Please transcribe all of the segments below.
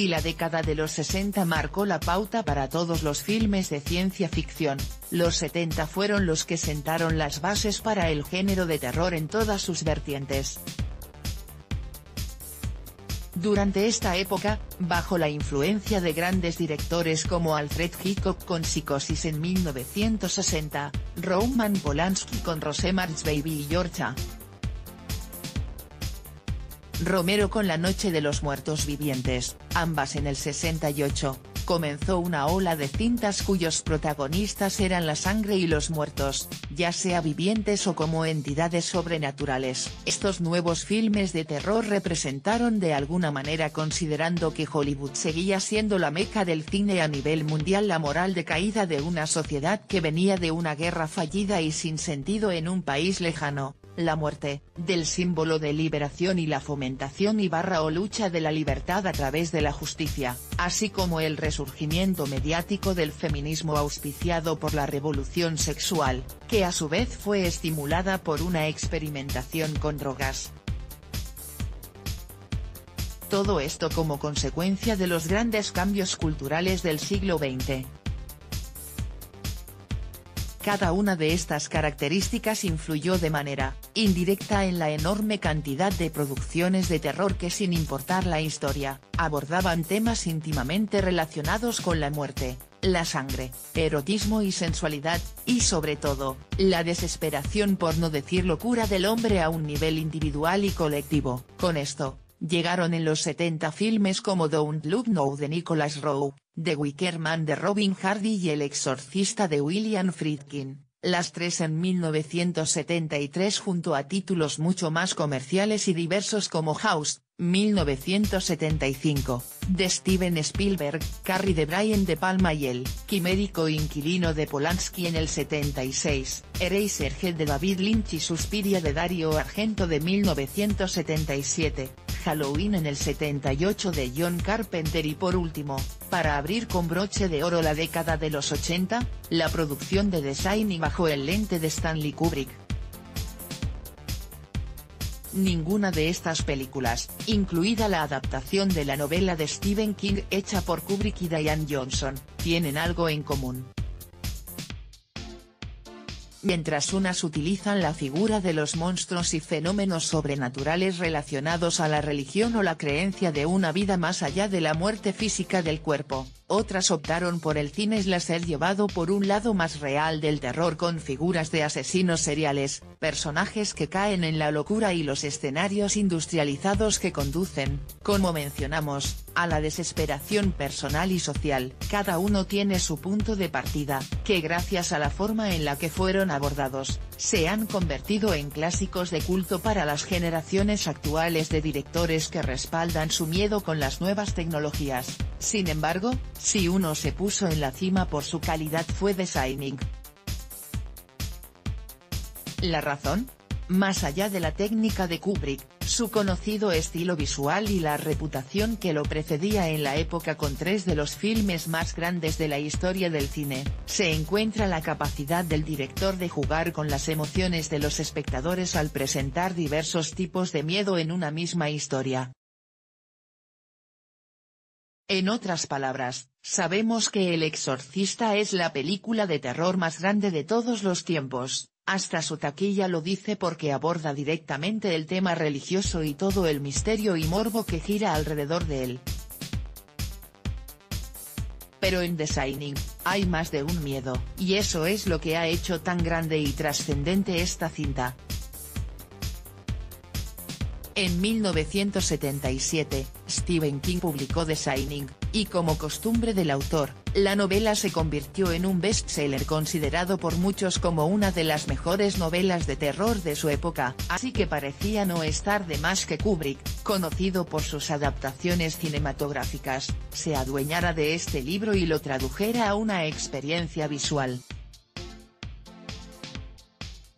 la década de los 60 marcó la pauta para todos los filmes de ciencia ficción. Los 70 fueron los que sentaron las bases para el género de terror en todas sus vertientes. Durante esta época, bajo la influencia de grandes directores como Alfred Hitchcock con Psicosis en 1960, Roman Polanski con Rosemary's Baby y George A. Romero con La Noche de los Muertos Vivientes, ambas en el 68, comenzó una ola de cintas cuyos protagonistas eran la sangre y los muertos, ya sea vivientes o como entidades sobrenaturales. Estos nuevos filmes de terror representaron de alguna manera, considerando que Hollywood seguía siendo la meca del cine a nivel mundial, la moral decaída de una sociedad que venía de una guerra fallida y sin sentido en un país lejano. La muerte, del símbolo de liberación y la fomentación o lucha de la libertad a través de la justicia, así como el resurgimiento mediático del feminismo auspiciado por la revolución sexual, que a su vez fue estimulada por una experimentación con drogas. Todo esto como consecuencia de los grandes cambios culturales del siglo XX. Cada una de estas características influyó de manera indirecta en la enorme cantidad de producciones de terror que, sin importar la historia, abordaban temas íntimamente relacionados con la muerte, la sangre, erotismo y sensualidad, y sobre todo, la desesperación, por no decir locura, del hombre a un nivel individual y colectivo. Con esto, llegaron en los 70 filmes como Don't Look Now de Nicholas Rowe, The Wicker Man de Robin Hardy y El Exorcista de William Friedkin, las tres en 1973, junto a títulos mucho más comerciales y diversos como House, 1975, de Steven Spielberg, Carrie de Brian De Palma y El quimérico inquilino de Polanski en el 76, Eraserhead de David Lynch y Suspiria de Dario Argento de 1977, Halloween en el 78 de John Carpenter y por último, para abrir con broche de oro la década de los 80, la producción de The Shining bajo el lente de Stanley Kubrick. Ninguna de estas películas, incluida la adaptación de la novela de Stephen King hecha por Kubrick y Diane Johnson, tienen algo en común. Mientras unas utilizan la figura de los monstruos y fenómenos sobrenaturales relacionados a la religión o la creencia de una vida más allá de la muerte física del cuerpo, otras optaron por el cine slasher llevado por un lado más real del terror, con figuras de asesinos seriales, personajes que caen en la locura y los escenarios industrializados que conducen, como mencionamos, a la desesperación personal y social. Cada uno tiene su punto de partida, que gracias a la forma en la que fueron abordados, se han convertido en clásicos de culto para las generaciones actuales de directores que respaldan su miedo con las nuevas tecnologías. Sin embargo, si uno se puso en la cima por su calidad fue The Shining. ¿La razón? Más allá de la técnica de Kubrick, su conocido estilo visual y la reputación que lo precedía en la época con tres de los filmes más grandes de la historia del cine, se encuentra la capacidad del director de jugar con las emociones de los espectadores al presentar diversos tipos de miedo en una misma historia. En otras palabras, sabemos que El Exorcista es la película de terror más grande de todos los tiempos. Hasta su taquilla lo dice, porque aborda directamente el tema religioso y todo el misterio y morbo que gira alrededor de él. Pero en The Shining, hay más de un miedo, y eso es lo que ha hecho tan grande y trascendente esta cinta. En 1977, Stephen King publicó The Shining, y como costumbre del autor, la novela se convirtió en un bestseller considerado por muchos como una de las mejores novelas de terror de su época, así que parecía no estar de más que Kubrick, conocido por sus adaptaciones cinematográficas, se adueñara de este libro y lo tradujera a una experiencia visual.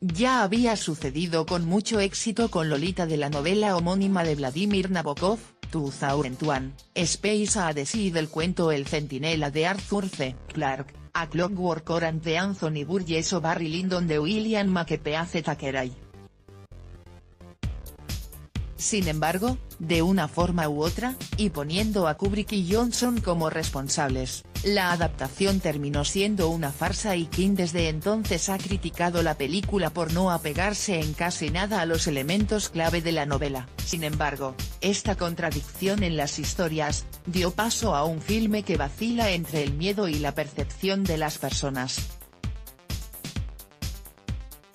Ya había sucedido con mucho éxito con Lolita de la novela homónima de Vladimir Nabokov, 2001, Space Odyssey, y del cuento El Centinela de Arthur C. Clarke, A Clockwork Orange de Anthony Burgess o Barry Lyndon de William Makepeace Thackeray. Sin embargo, de una forma u otra, y poniendo a Kubrick y Johnson como responsables, la adaptación terminó siendo una farsa y King desde entonces ha criticado la película por no apegarse en casi nada a los elementos clave de la novela. Sin embargo, esta contradicción en las historias, dio paso a un filme que vacila entre el miedo y la percepción de las personas.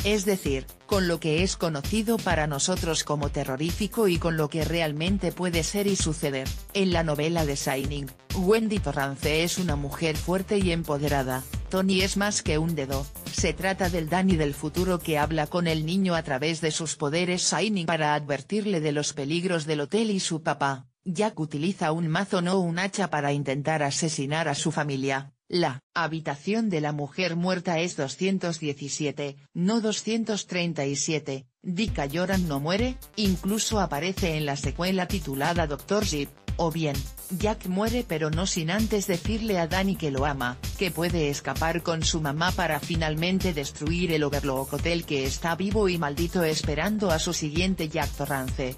Es decir, con lo que es conocido para nosotros como terrorífico y con lo que realmente puede ser y suceder. En la novela The Shining, Wendy Torrance es una mujer fuerte y empoderada, Tony es más que un dedo, se trata del Danny del futuro que habla con el niño a través de sus poderes Shining para advertirle de los peligros del hotel y su papá, Jack utiliza un mazo no un hacha para intentar asesinar a su familia. La habitación de la mujer muerta es 217, no 237, Dick Halloran no muere, incluso aparece en la secuela titulada Dr. Jeep, o bien, Jack muere pero no sin antes decirle a Danny que lo ama, que puede escapar con su mamá para finalmente destruir el Overlook Hotel que está vivo y maldito esperando a su siguiente Jack Torrance.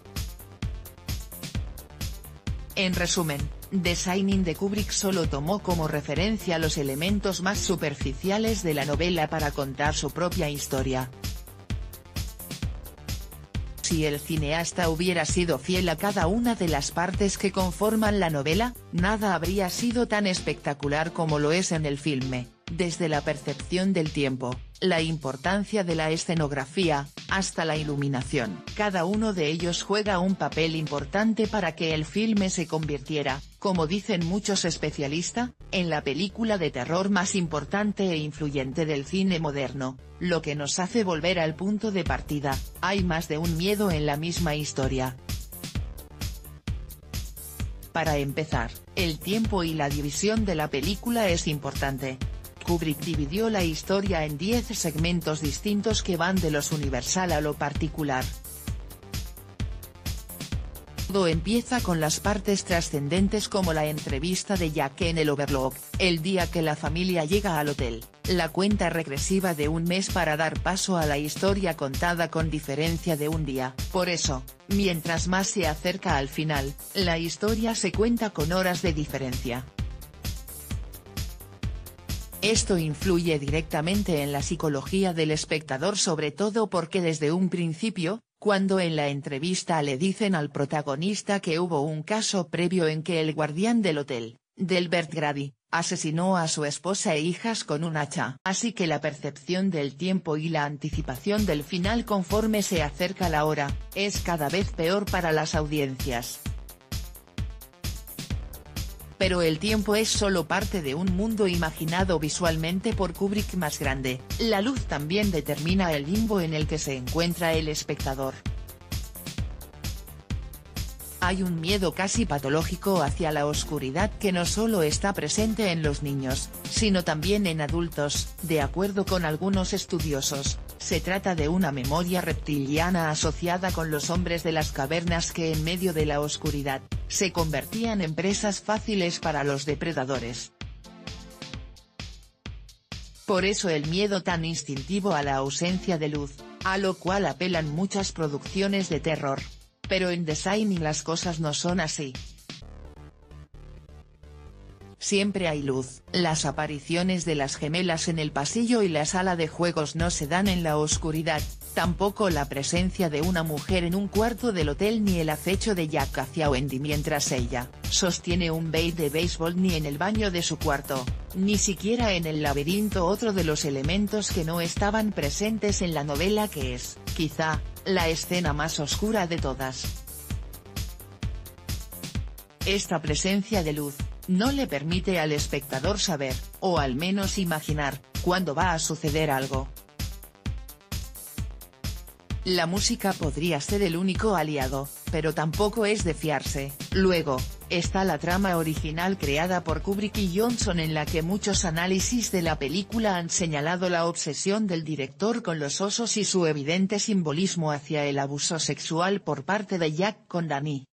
En resumen, The Shining de Kubrick solo tomó como referencia los elementos más superficiales de la novela para contar su propia historia. Si el cineasta hubiera sido fiel a cada una de las partes que conforman la novela, nada habría sido tan espectacular como lo es en el filme, desde la percepción del tiempo, la importancia de la escenografía, hasta la iluminación. Cada uno de ellos juega un papel importante para que el filme se convirtiera, como dicen muchos especialistas, en la película de terror más importante e influyente del cine moderno, lo que nos hace volver al punto de partida, hay más de un miedo en la misma historia. Para empezar, el tiempo y la división de la película es importante. Kubrick dividió la historia en 10 segmentos distintos que van de lo universal a lo particular. Todo empieza con las partes trascendentes como la entrevista de Jack en el Overlook, el día que la familia llega al hotel, la cuenta regresiva de un mes para dar paso a la historia contada con diferencia de un día. Por eso, mientras más se acerca al final, la historia se cuenta con horas de diferencia. Esto influye directamente en la psicología del espectador, sobre todo porque desde un principio, cuando en la entrevista le dicen al protagonista que hubo un caso previo en que el guardián del hotel, Delbert Grady, asesinó a su esposa e hijas con un hacha. Así que la percepción del tiempo y la anticipación del final conforme se acerca la hora, es cada vez peor para las audiencias. Pero el tiempo es solo parte de un mundo imaginado visualmente por Kubrick más grande, la luz también determina el limbo en el que se encuentra el espectador. Hay un miedo casi patológico hacia la oscuridad que no solo está presente en los niños, sino también en adultos, de acuerdo con algunos estudiosos. Se trata de una memoria reptiliana asociada con los hombres de las cavernas que en medio de la oscuridad, se convertían en presas fáciles para los depredadores. Por eso el miedo tan instintivo a la ausencia de luz, a lo cual apelan muchas producciones de terror. Pero en The Shining las cosas no son así. Siempre hay luz, las apariciones de las gemelas en el pasillo y la sala de juegos no se dan en la oscuridad, tampoco la presencia de una mujer en un cuarto del hotel ni el acecho de Jack hacia Wendy mientras ella sostiene un bat de béisbol ni en el baño de su cuarto, ni siquiera en el laberinto, otro de los elementos que no estaban presentes en la novela que es, quizá, la escena más oscura de todas. Esta presencia de luz, no le permite al espectador saber, o al menos imaginar, cuándo va a suceder algo. La música podría ser el único aliado, pero tampoco es de fiarse. Luego, está la trama original creada por Kubrick y Johnson, en la que muchos análisis de la película han señalado la obsesión del director con los osos y su evidente simbolismo hacia el abuso sexual por parte de Jack con Danny.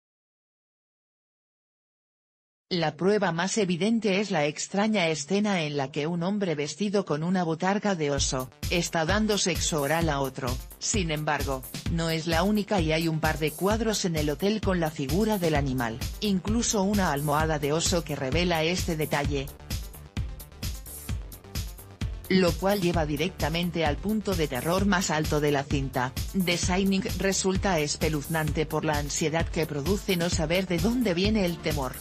La prueba más evidente es la extraña escena en la que un hombre vestido con una botarga de oso, está dando sexo oral a otro. Sin embargo, no es la única y hay un par de cuadros en el hotel con la figura del animal, incluso una almohada de oso que revela este detalle. Lo cual lleva directamente al punto de terror más alto de la cinta. The Shining resulta espeluznante por la ansiedad que produce no saber de dónde viene el temor.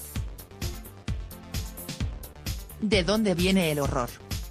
¿De dónde viene el horror?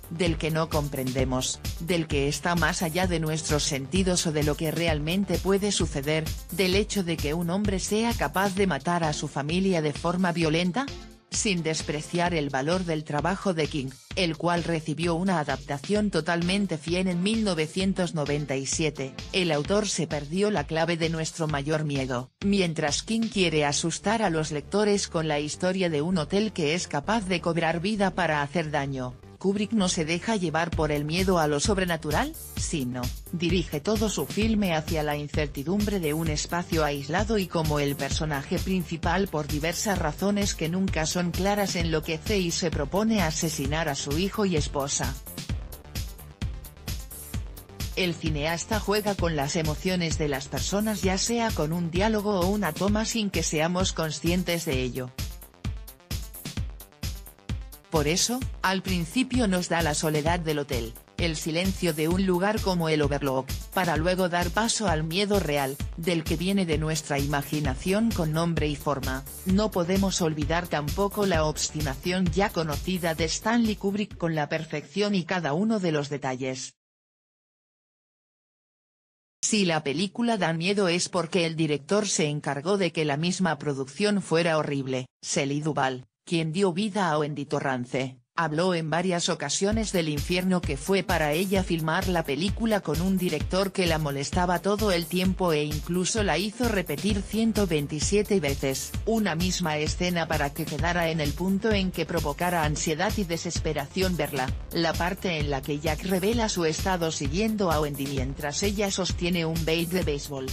Del que no comprendemos, del que está más allá de nuestros sentidos o de lo que realmente puede suceder, del hecho de que un hombre sea capaz de matar a su familia de forma violenta. Sin despreciar el valor del trabajo de King, el cual recibió una adaptación totalmente fiel en 1997, el autor se perdió la clave de nuestro mayor miedo. Mientras King quiere asustar a los lectores con la historia de un hotel que es capaz de cobrar vida para hacer daño, Kubrick no se deja llevar por el miedo a lo sobrenatural, sino, dirige todo su filme hacia la incertidumbre de un espacio aislado y como el personaje principal por diversas razones que nunca son claras enloquece y se propone asesinar a su hijo y esposa. El cineasta juega con las emociones de las personas ya sea con un diálogo o una toma sin que seamos conscientes de ello. Por eso, al principio nos da la soledad del hotel, el silencio de un lugar como el Overlook, para luego dar paso al miedo real, del que viene de nuestra imaginación con nombre y forma. No podemos olvidar tampoco la obstinación ya conocida de Stanley Kubrick con la perfección y cada uno de los detalles. Si la película da miedo es porque el director se encargó de que la misma producción fuera horrible. Shelley Duvall, quien dio vida a Wendy Torrance, habló en varias ocasiones del infierno que fue para ella filmar la película con un director que la molestaba todo el tiempo e incluso la hizo repetir 127 veces una misma escena para que quedara en el punto en que provocara ansiedad y desesperación verla. La parte en la que Jack revela su estado siguiendo a Wendy mientras ella sostiene un bat de béisbol.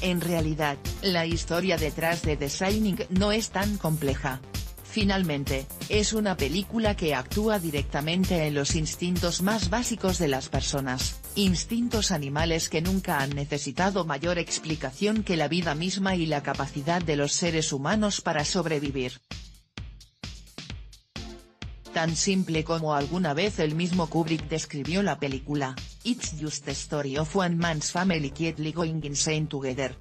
En realidad, la historia detrás de The Shining no es tan compleja. Finalmente, es una película que actúa directamente en los instintos más básicos de las personas, instintos animales que nunca han necesitado mayor explicación que la vida misma y la capacidad de los seres humanos para sobrevivir. Tan simple como alguna vez el mismo Kubrick describió la película, "It's just a story of one man's family quietly going insane together".